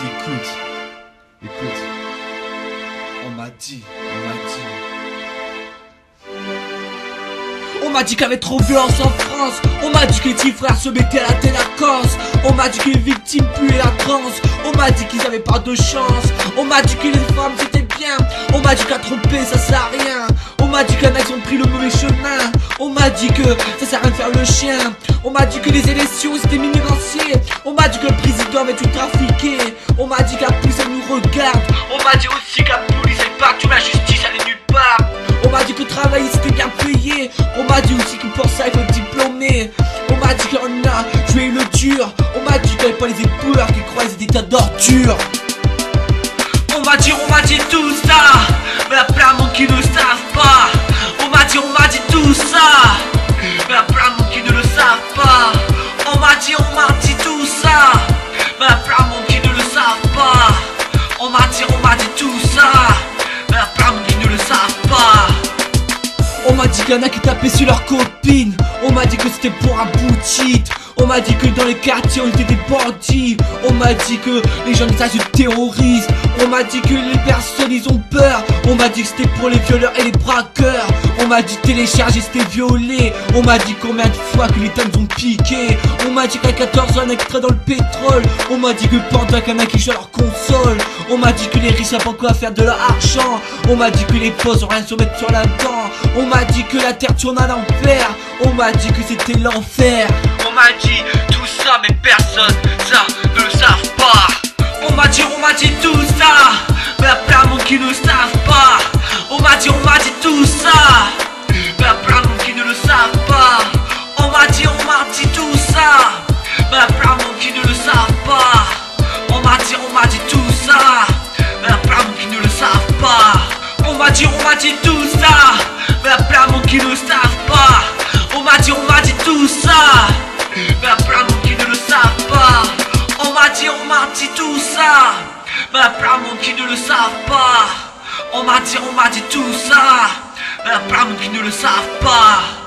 écoute, on m'a dit. On m'a dit qu'il y avait trop de violence en France. On m'a dit que les petits frères se mettaient à la délinquance. On m'a dit que les victimes puaient la transe. On m'a dit qu'ils avaient pas de chance. On m'a dit que les femmes c'était bien. On m'a dit qu'à tromper ça sert à rien. On m'a dit qu'il y en a qui ont pris le mauvais chemin. On m'a dit que ça sert à rien de faire le chien. On m'a dit que les élections c'était minurancier. On m'a dit que le président avait tout trafiqué. On m'a dit que la police elle nous regarde. On m'a dit aussi que la police est partout, la justice elle est nulle part. On m'a dit que travailler c'était bien payé. On m'a dit aussi que pour ça il faut être diplômé. On m'a dit qu'il y en a joué le dur. On m'a dit qu'il n'y avait pas les éboueurs qui croyaient des tas d'ordures. On m'a dit tout ça, mais y a plein de monde qui ne savent pas. On m'a dit tout ça, mais y a plein de monde qui ne le savent pas. On m'a dit tout ça, mais y a plein de monde qui ne le savent pas. On m'a dit tout ça, mais y a plein de monde qui ne le savent pas. On m'a dit qu'il y en a qui tapaient sur leurs copines. On m'a dit que c'était pour un bout de shit. On m'a dit que dans les quartiers on était des bandits. On m'a dit que les gens d'État se terrorisent. On m'a dit que les personnes ils ont peur. On m'a dit que c'était pour les violeurs et les braqueurs. On m'a dit télécharger c'était violer. On m'a dit combien de fois que les dames ont piqué. On m'a dit qu'à 14 ans un extrait dans le pétrole. On m'a dit que pendant qu'il y en a qui jouent à leur console. On m'a dit que les riches savent pas quoi faire de leur argent. On m'a dit que les pauvres ont rien à se mettre sur la dent. On m'a dit que la terre tourne à l'envers. On m'a dit que c'était l'enfer. On m'a dit tout ça mais personne ça ne le savent pas. On m'a dit tout ça, mais y'a plein de monde qui ne le savent pas. On m'a dit tout ça, mais y'a plein de monde qui ne le savent pas. On m'a dit tout ça, mais y'a plein de monde qui ne le savent pas. On m'a dit tout ça, mais y'a plein de monde qui ne le savent pas. On m'a dit tout ça, mais y'a plein de monde qui ne le savent pas. On m'a dit tout ça, mais y'a plein de monde qui ne le savent pas. On m'a dit tout ça, mais y'a plein de monde qui ne le savent pas. On m'a dit tout ça, mais y'a plein de monde qui ne le savent pas.